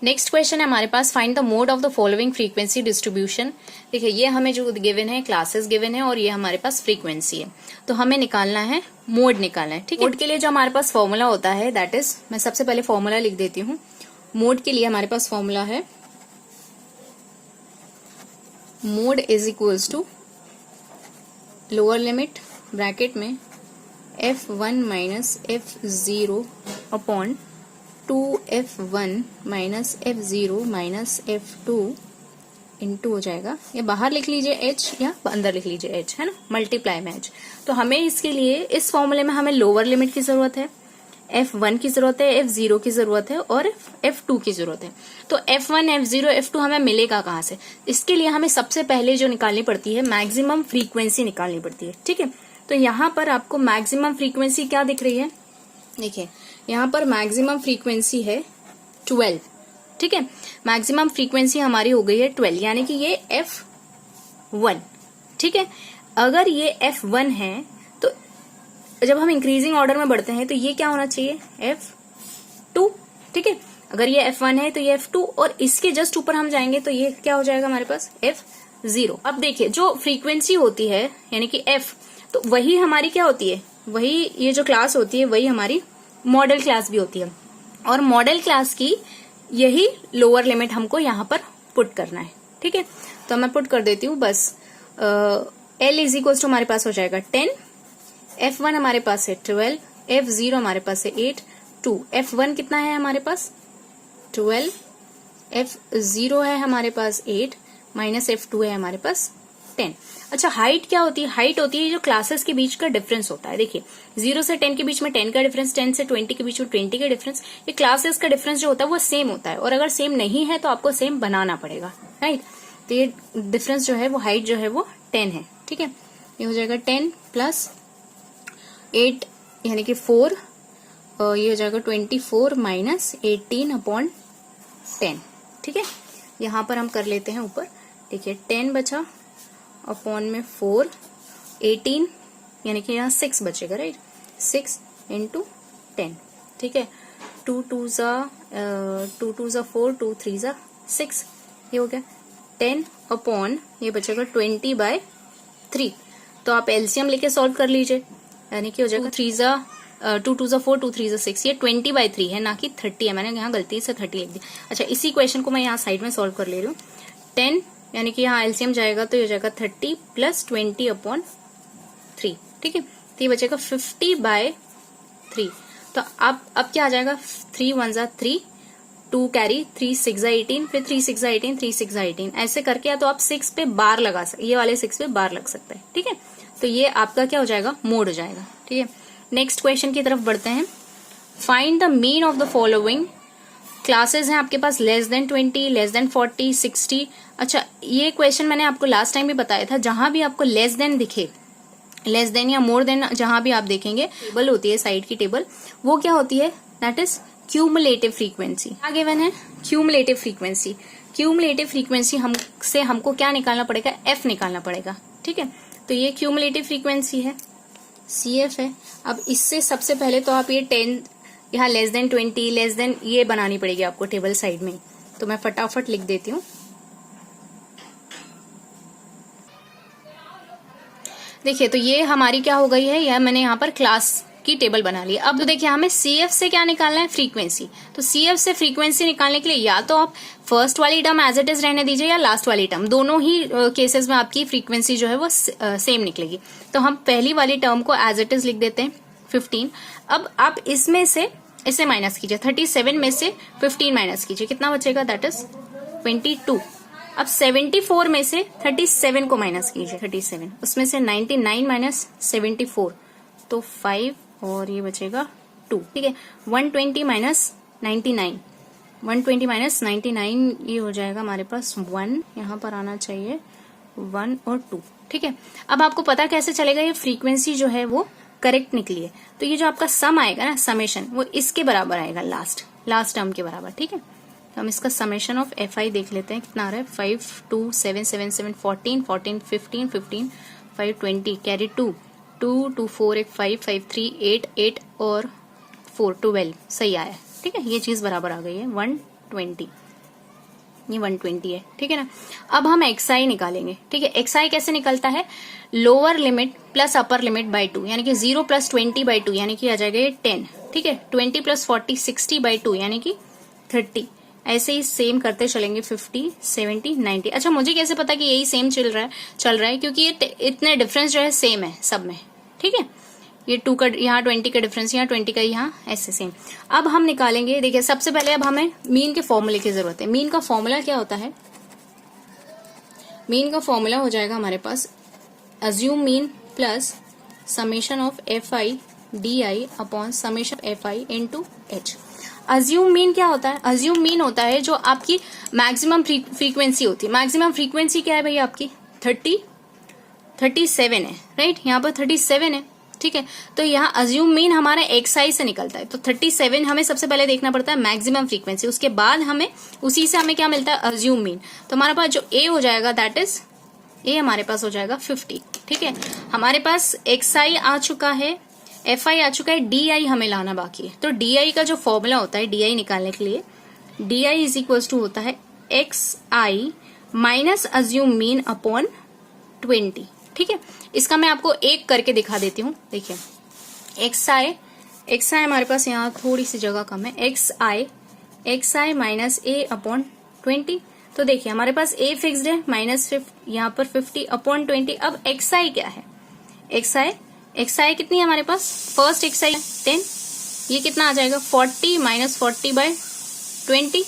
Next question है हमारे पास, find the mode of the following frequency distribution. देखिए ये हमें जो गिवन है क्लासेस गिवन है और ये हमारे पास फ्रीक्वेंसी है, तो हमें निकालना है मोड निकालना है। ठीक है, मोड के लिए जो हमारे पास फॉर्मूला होता है दैट इज, मैं सबसे पहले फॉर्मूला लिख देती हूँ। मोड के लिए हमारे पास फॉर्मूला है mode is equals to lower limit bracket में f1 minus f0 upon 2f1 minus f0 minus f2 into हो जाएगा, ये बाहर लिख लीजिए h या अंदर लिख लीजिए h, है ना, मल्टीप्लाई में h। तो हमें इसके लिए इस फॉर्मूले में हमें लोअर लिमिट की जरूरत है, f1 की जरूरत है, f0 की जरूरत है और f2 की जरूरत है। तो f1 f0 f2 हमें मिलेगा कहाँ से? इसके लिए हमें सबसे पहले जो निकालनी पड़ती है मैक्सिमम फ्रीक्वेंसी निकालनी पड़ती है। ठीक है, तो यहाँ पर आपको मैक्सिमम फ्रीक्वेंसी क्या दिख रही है? देखिए यहाँ पर मैक्सिमम फ्रीक्वेंसी है 12। ठीक है, मैक्सिमम फ्रीक्वेंसी हमारी हो गई है 12, यानी कि ये f1। ठीक है, अगर ये f1 है तो जब हम इंक्रीजिंग ऑर्डर में बढ़ते हैं तो ये क्या होना चाहिए? f2। ठीक है, अगर ये f1 है तो ये f2 और इसके जस्ट ऊपर हम जाएंगे तो ये क्या हो जाएगा हमारे पास? f0। अब देखिए जो फ्रीक्वेंसी होती है यानी कि f, तो वही हमारी क्या होती है? वही ये जो क्लास होती है वही हमारी मॉडल क्लास भी होती है, और मॉडल क्लास की यही लोअर लिमिट हमको यहाँ पर पुट करना है। ठीक है, तो मैं पुट कर देती हूँ बस। L इज इक्वल टू हमारे पास हो जाएगा 10, f1 हमारे पास है 12, f0 हमारे पास है 8, 2, f1 कितना है हमारे पास? 12, f0 है हमारे पास 8 माइनस f2 है हमारे पास 10। अच्छा, हाइट क्या होती है? हाइट होती है जो क्लासेस के बीच का डिफरेंस होता है। देखिए 0 से 10 के बीच में 10 का डिफरेंस, 10 से 20 के बीच में 20 का डिफरेंस, ये क्लासेस का डिफरेंस जो होता है वो सेम होता है, और अगर सेम नहीं है तो आपको सेम बनाना पड़ेगा, राइट। तो ये डिफरेंस जो है वो हाइट जो है वो 10 है। ठीक है, ये हो जाएगा 10 प्लस 8 यानी कि 4, ये हो जाएगा 24 माइनस 18 अपॉन 10। ठीक है, यहाँ पर हम कर लेते हैं ऊपर। देखिए 10 बचा अपॉन में 4, 18 यानी कि यहाँ 6 बचेगा, राइट, 6 इंटू 10। ठीक है, 2 2 ज़ा 4, 2 3 ज़ा 6, ये हो गया 10 अपॉन ये बचेगा 20/3। तो आप एलसीएम लेके सॉल्व कर लीजिए, यानी कि हो जाएगा 2 2 ज़ा 4, 2 3 ज़ा 6, ये 20/3 है ना कि 30 है, मैंने यहाँ गलती से 30 लिख दी। अच्छा, इसी क्वेश्चन को मैं यहाँ साइड में सॉल्व कर ले रही हूँ। 10 यानी कि यहाँ एलसीएम जाएगा तो ये हो जाएगा 30 प्लस 20 अपॉन 3। ठीक है, तो ये बचेगा 50/3। तो अब क्या आ जाएगा? 3 1 ज़ा 3, 2 कैरी, 3 6 ज़ा 18, फिर 3 6 ज़ा 18, 3 6 ज़ा 18, ऐसे करके या तो आप 6 पे बार लगा सकते, ये वाले 6 पे बार लग सकता है। ठीक है, तो ये आपका क्या हो जाएगा? मोड हो जाएगा। ठीक है, नेक्स्ट क्वेश्चन की तरफ बढ़ते हैं। Find the mean of the following classes हैं आपके पास, लेस देन 20, लेस देन 40, 60। अच्छा, ये क्वेश्चन मैंने आपको लास्ट टाइम भी बताया था, जहां भी आपको लेस देन दिखे, लेस देन या मोर देन जहां भी आप देखेंगे, टेबल होती है साइड की टेबल, वो क्या होती है? That is cumulative frequency. क्या गिवन है? Cumulative frequency. क्यूमुलेटिव फ्रीक्वेंसी हमको क्या निकालना पड़ेगा? एफ निकालना पड़ेगा। ठीक है, तो ये क्यूमुलेटिव फ्रीक्वेंसी है, CF है। अब इससे सबसे पहले तो आप ये 10 यहाँ लेस देन 20, लेस देन, ये बनानी पड़ेगी आपको टेबल साइड में, तो मैं फटाफट लिख देती हूँ। देखिए तो ये हमारी क्या हो गई है, यह मैंने यहाँ पर क्लास की टेबल बना ली। अब तो देखिए हमें CF से क्या निकालना है? फ्रीक्वेंसी। तो CF से फ्रीक्वेंसी निकालने के लिए या तो आप फर्स्ट वाली टर्म एज इट इज रहने दीजिए या लास्ट वाली टर्म, दोनों ही केसेस में आपकी फ्रीक्वेंसी जो है वो सेम निकलेगी। तो हम पहली वाली टर्म को एज इट इज लिख देते हैं 15। अब आप इसमें से इसे माइनस कीजिए, 37 में से 15 माइनस कीजिए, कितना बचेगा? That is 22। अब 74 में से 37 को माइनस कीजिए, 37 उसमें से 99 माइनस 74 तो 5 और ये बचेगा 2। ठीक है, 120 माइनस 99, 120 माइनस 99 ये हो जाएगा हमारे पास 1, यहाँ पर आना चाहिए 1 और 2। ठीक है, अब आपको पता कैसे चलेगा ये फ्रीक्वेंसी जो है वो करेक्ट निकली है? तो ये जो आपका सम आएगा ना, समेशन, वो इसके बराबर आएगा, लास्ट टर्म के बराबर। ठीक है, तो हम इसका समेशन ऑफ FI देख लेते हैं कितना आ रहा है। 5 2 7 7 7 14 14 15 15 5 20 कैरी 2 2 2 4 1 5 5 3 8 8 और 4 12 सही आया। ठीक है, ये चीज बराबर आ गई है 120। ये 120 है, ठीक है ना। अब हम xi निकालेंगे, ठीक है। xi कैसे निकलता है, lower limit plus upper limit by 2, यानी कि 0 प्लस 20 बाय 2 यानी कि आ जाएगा ये 10, ठीक है। 20 प्लस 40 60 बाय 2 यानी कि 30। ऐसे ही सेम करते चलेंगे 50 70 90। अच्छा मुझे कैसे पता कि यही सेम चल रहा है क्योंकि ये इतने डिफरेंस जो है सेम है सब में, ठीक है। ये 2 का यहाँ 20 का डिफरेंस, यहाँ 20 का, यहाँ ऐसे सेम। अब हम निकालेंगे, देखिए सबसे पहले अब हमें मीन के फॉर्मूले की जरूरत है। मीन का फॉर्मूला क्या होता है, मीन का फॉर्मूला हो जाएगा हमारे पास assumed mean plus summation of f i d i upon summation f i into h. Assumed mean क्या होता है, अज्यूम मीन होता है जो आपकी मैक्सिमम फ्रीक्वेंसी होती है। मैक्सिमम फ्रीक्वेंसी क्या है भैया आपकी 37 है, राइट। यहाँ पर 37 है, ठीक है। तो यहाँ अज्यूम मीन हमारा xi से निकलता है, तो 37 हमें सबसे पहले देखना पड़ता है मैक्सिमम फ्रीक्वेंसी, उसके बाद हमें उसी से हमें क्या मिलता है अज्यूम मीन। तो हमारे पास जो a हो जाएगा दैट इज a हमारे पास हो जाएगा 50, ठीक है। हमारे पास xi आ चुका है, fi आ चुका है, di हमें लाना बाकी है। तो di का जो फॉर्मूला होता है di निकालने के लिए, di इज इक्वल टू होता है xi minus assume mean upon 20, ठीक है। इसका मैं आपको एक करके दिखा देती हूँ। देखिए xi हमारे पास यहाँ थोड़ी सी जगह कम है, xi माइनस a अपॉन 20। तो देखिए हमारे पास a फिक्स्ड है माइनस यहाँ पर 50 अपॉन 20। अब xi क्या है, xi कितनी है हमारे पास, फर्स्ट xi 10, ये कितना आ जाएगा 40 माइनस 40 बाय 20।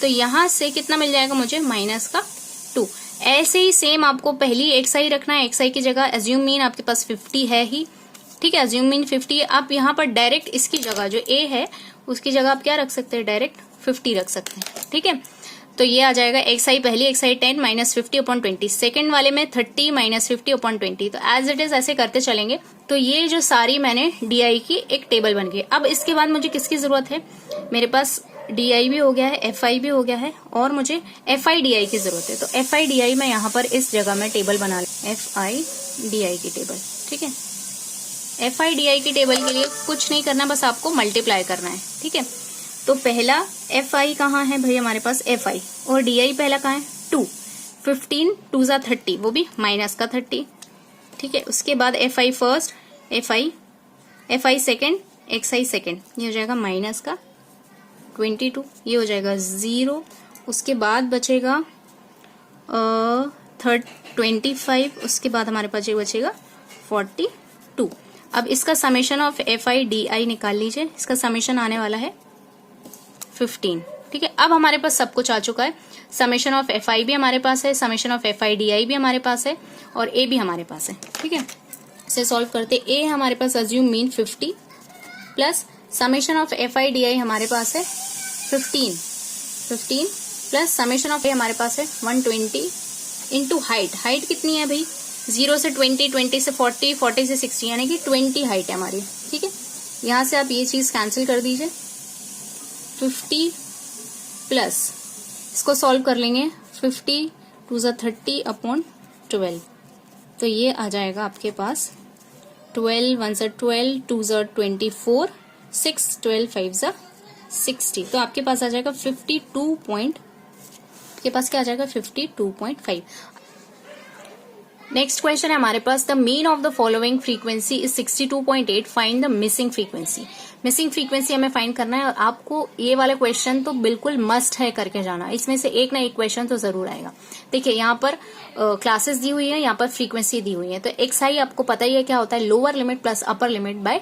तो यहाँ से कितना मिल जाएगा मुझे, माइनस का 2। ऐसे ही सेम आपको पहली xi रखना है, xi की जगह अज्यूम मीन आपके पास 50 है ही, ठीक है। अज्यूम मीन 50 है। आप यहाँ पर डायरेक्ट इसकी जगह जो a है उसकी जगह आप क्या रख सकते हैं, डायरेक्ट 50 रख सकते हैं, ठीक है। तो ये आ जाएगा xi पहली xi 10 माइनस 50 अपॉन 20, सेकेंड वाले में 30 माइनस 50 अपॉन 20। तो एज इट इज ऐसे करते चलेंगे। तो ये जो सारी मैंने di की एक टेबल बन गई। अब इसके बाद मुझे किसकी जरूरत है, मेरे पास di भी हो गया है, fi भी हो गया है, और मुझे fi di की जरूरत है। तो fi di मैं यहाँ पर इस जगह में टेबल बना ली, fi di की टेबल, ठीक है। fi di की टेबल के लिए कुछ नहीं करना, बस आपको मल्टीप्लाई करना है, ठीक है। तो पहला fi कहाँ है भाई हमारे पास fi, और di पहला कहाँ है 2, 15 2 जा 30, वो भी माइनस का 30, ठीक है। उसके बाद fi first, fi second, xi second, ये हो जाएगा माइनस का 22, ये हो जाएगा 0। उसके बाद बचेगा 25, उसके बाद हमारे पास बचेगा 42। अब इसका समेशन ऑफ fi di निकाल लीजिए, इसका समेशन आने वाला है 15, ठीक है। अब हमारे पास सब कुछ आ चुका है, समेशन ऑफ fi भी हमारे पास है, समेशन ऑफ fi di भी हमारे पास है, और a भी हमारे पास है, ठीक है। इसे सॉल्व करते, a हमारे पास assumed mean 50 plus summation of fi di हमारे पास है 15 प्लस समेशन ऑफ हमारे पास है 120 इंटू हाइट कितनी है भाई, 0 से 20, 20 से 40, 40 से 60, यानी कि 20 हाइट है हमारी, ठीक है। यहाँ से आप ये चीज कैंसिल कर दीजिए, 50 प्लस इसको सॉल्व कर लेंगे, 50 2 जा 30 अपॉन 12। तो ये आ जाएगा आपके पास 12 1 जा 12, 2 जा 24, 6 12 5 जा 60। तो आपके पास आ जाएगा 52. आपके पास क्या आ जाएगा 52.5। नेक्स्ट क्वेश्चन है हमारे पास, the mean of the following frequency is 62.8, find the missing frequency. Missing frequency हमें फाइंड करना है, और आपको ये वाला क्वेश्चन तो बिल्कुल मस्ट है करके जाना, इसमें से एक ना एक क्वेश्चन तो जरूर आएगा। देखिए यहाँ पर क्लासेस दी हुई है, यहाँ पर फ्रीक्वेंसी दी हुई है। तो xi आपको पता ही है क्या होता है, lower limit plus upper limit by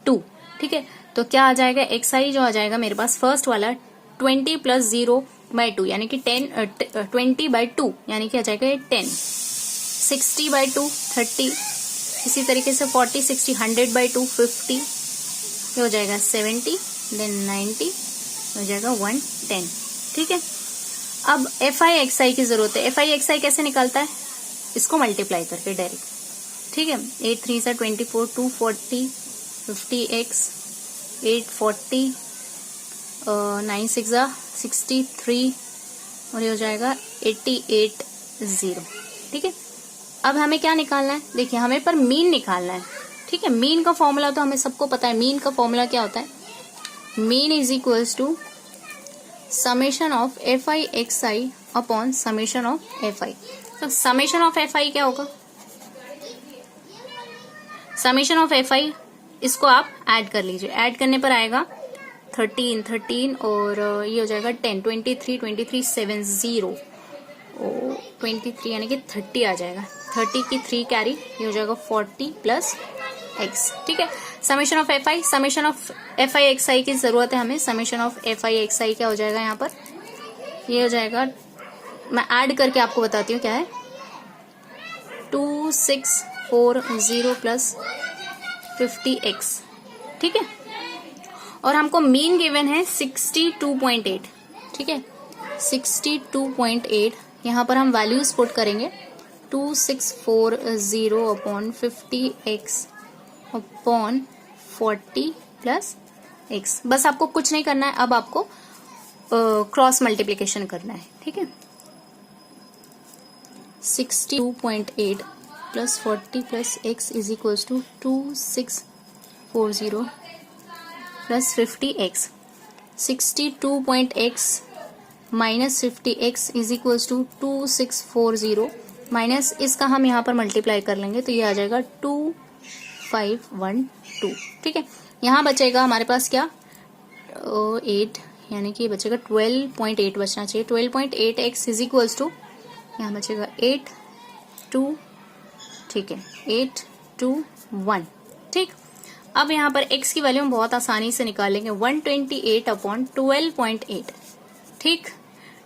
2, ठीक है। तो क्या आ जाएगा, xi जो आ जाएगा मेरे पास फर्स्ट वाला 20 प्लस 0 बाय 2 यानी कि 20 बाय 2 यानी कि आ जाएगा 10, 60 बाय 2 30, इसी तरीके से 40 60 100 बाय 2 50, ये हो जाएगा 70, देन 90, हो जाएगा 110, ठीक है। अब fi xi की जरूरत है। fi xi कैसे निकलता है, इसको मल्टीप्लाई करके डायरेक्ट, ठीक है। 8 3 सा 24, 240, 50x 840, 9 6 जा 63, और ये हो जाएगा 88 ठीक है। अब हमें क्या निकालना है, देखिए हमें पर मीन निकालना है, ठीक है। मीन का फॉर्मूला तो हमें सबको पता है, मीन का फॉर्मूला क्या होता है, mean is equals to summation of fi xi upon summation of f i. तो समेशन ऑफ एफ आई क्या होगा, समेशन ऑफ एफ आई, इसको आप ऐड कर लीजिए, ऐड करने पर आएगा 13 और ये हो जाएगा 10, 23 7 0 23 यानी कि 30 आ जाएगा, 30 की 3 कैरी, ये हो जाएगा 40 प्लस एक्स। ठीक है, summation of f i, summation of f i x i की जरूरत है हमें। Summation of f i x i क्या हो जाएगा यहाँ पर, ये हो जाएगा, मैं ऐड करके आपको बताती हूँ क्या है, 2640 प्लस 50x। ठीक है, और हमको मीन गिवन है 62.8। ठीक है, 62.8, यहाँ पर हम वैल्यूज पुट करेंगे, 2640 upon 50x upon 40 plus x। बस आपको कुछ नहीं करना है, अब आपको क्रॉस मल्टीप्लीकेशन करना है। ठीक है, 62.8 plus 40 plus x is equals to 2640 plus 50x। 62.x minus 50x is equals to 2640 minus इसका हम यहाँ पर मल्टीप्लाई कर लेंगे तो ये आ जाएगा 2512। ठीक है, यहाँ बचेगा हमारे पास क्या, 8, यानी कि बचेगा 12.8 बचना चाहिए। 12.8x इज इक्वल्स टू, यहाँ बचेगा 8 2, ठीक है, 8 2 1। ठीक, अब यहाँ पर x की वैल्यू हम बहुत आसानी से निकालेंगे, 128 अपॉन 12.8। ठीक,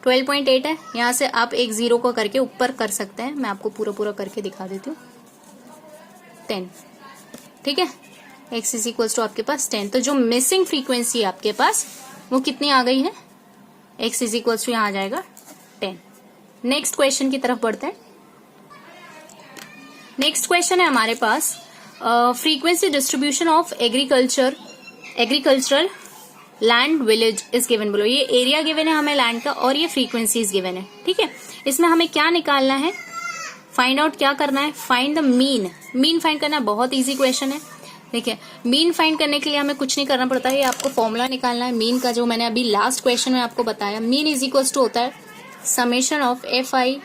12.8 है, यहाँ से आप एक जीरो को करके ऊपर कर सकते हैं, मैं आपको पूरा करके दिखा देती हूँ, 10। ठीक है, x इज इक्वल्स टू आपके पास 10। तो जो मिसिंग फ्रीक्वेंसी है आपके पास वो कितनी आ गई है, x इज इक्वल्स टू यहाँ आ जाएगा 10। नेक्स्ट क्वेश्चन की तरफ बढ़ते हैं। नेक्स्ट क्वेश्चन है हमारे पास, frequency distribution of agricultural land village is given below. ये एरिया गिवन है हमें लैंड का और ये फ्रीक्वेंसीज गिवन है। ठीक है, इसमें हमें क्या निकालना है, फाइंड आउट क्या करना है, find the mean. Mean find करना बहुत इजी क्वेश्चन है। देखिए, मीन फाइंड करने के लिए हमें कुछ नहीं करना पड़ता है, आपको फॉर्मूला निकालना है मीन का, जो मैंने अभी लास्ट क्वेश्चन में आपको बताया। मीन इज इक्वल्स टू होता है summation of f i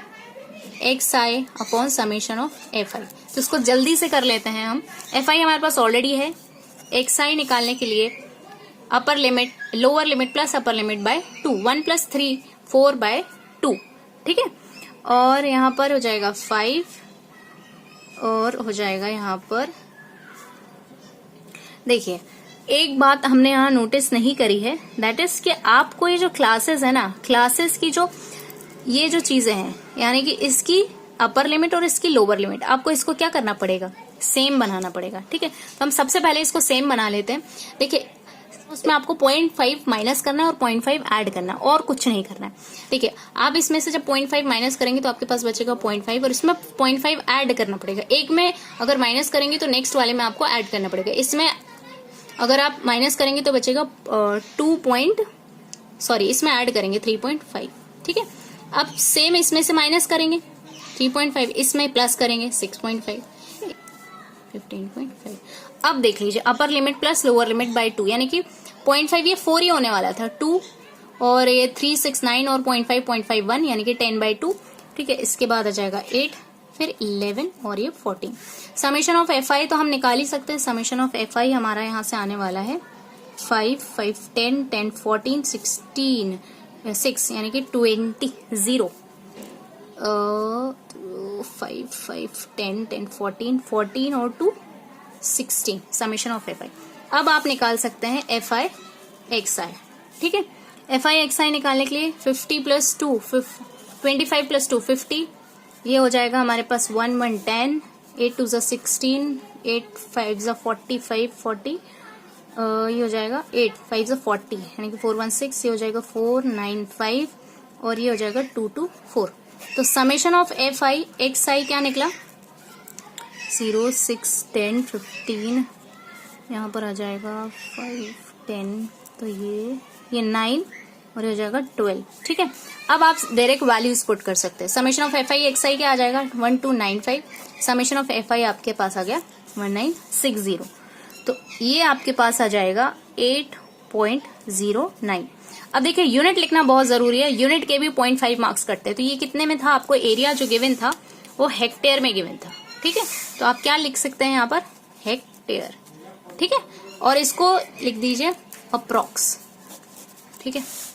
x I upon summation of f i. तो इसको जल्दी से कर लेते हैं हम। एफ आई हमारे पास ऑलरेडी है, एक्स आई निकालने के लिए upper limit lower limit plus upper limit by 2, 1 + 3 4 by 2। ठीक है, और यहाँ पर हो जाएगा 5 और हो जाएगा यहाँ पर, देखिए एक बात हमने यहाँ नोटिस नहीं करी है, दैट इज कि आपको ये जो क्लासेस है ना, क्लासेस की जो ये जो चीजें हैं, यानी कि इसकी अपर लिमिट और इसकी लोअर लिमिट, आपको इसको क्या करना पड़ेगा, सेम बनाना पड़ेगा। ठीक है, तो हम सबसे पहले इसको सेम बना लेते हैं। देखिए, उसमें आपको 0.5 माइनस करना है और 0.5 ऐड करना है, और कुछ नहीं करना है। ठीक है, आप इसमें से जब 0.5 माइनस करेंगे तो आपके पास बचेगा 0.5 और इसमें 0.5 ऐड करना पड़ेगा। एक में अगर माइनस करेंगे तो नेक्स्ट वाले में आपको ऐड करना पड़ेगा। इसमें अगर आप माइनस करेंगे तो बचेगा इसमें ऐड करेंगे 3.5। ठीक है, अब सेम इसमें से माइनस करेंगे 3.5, इसमें प्लस करेंगे 6.5, 15.5। अब देख लीजिए, upper limit plus lower limit by 2, यानी कि 0.5 ये 4 ही होने वाला था, 2 और ये 3 6 9 और 0.5 0.5 1, यानी कि 10/2। ठीक है, इसके बाद आ जाएगा 8, फिर 11 और ये 14। समेशन ऑफ एफ आई तो हम निकाल ही सकते हैं। समेशन ऑफ एफ आई हमारा यहाँ से आने वाला है 5 5 10 10 14 16 6, यानी कि 20 0 5 5 10 10 14 14 और 2 16, समेशन ऑफ एफ आई। अब आप निकाल सकते हैं एफ आई एक्स आई। ठीक है, एफ आई एक्स आई निकालने के लिए 50 + 2 25 + 2 50, ये हो जाएगा हमारे पास 1 1 10, 8 2 16, 8 5 45 40, ये हो जाएगा 8 5 40, यानी कि 4 1 6, ये हो जाएगा 4 9 5 और ये हो जाएगा 2 2 4। तो summation of f i x i क्या निकला, 0 6 10 15, यहाँ पर आ जाएगा 5 10, तो ये 9 और ये हो जाएगा 12। ठीक है, अब आप डायरेक्ट वैल्यूज पुट कर सकते हैं। Summation of f i x i क्या आ जाएगा 1295, समेशन ऑफ एफ आई आपके पास आ गया 1960। तो ये आपके पास आ जाएगा 8 0.09। अब देखिए यूनिट लिखना बहुत जरूरी है, यूनिट के भी 0.5 मार्क्स कटते हैं। तो ये कितने में था, आपको एरिया जो गिवन था वो हेक्टेयर में गिवन था, ठीक है। तो आप क्या लिख सकते हैं यहाँ पर, हेक्टेयर, ठीक है। और इसको लिख दीजिए अप्रॉक्स, ठीक है।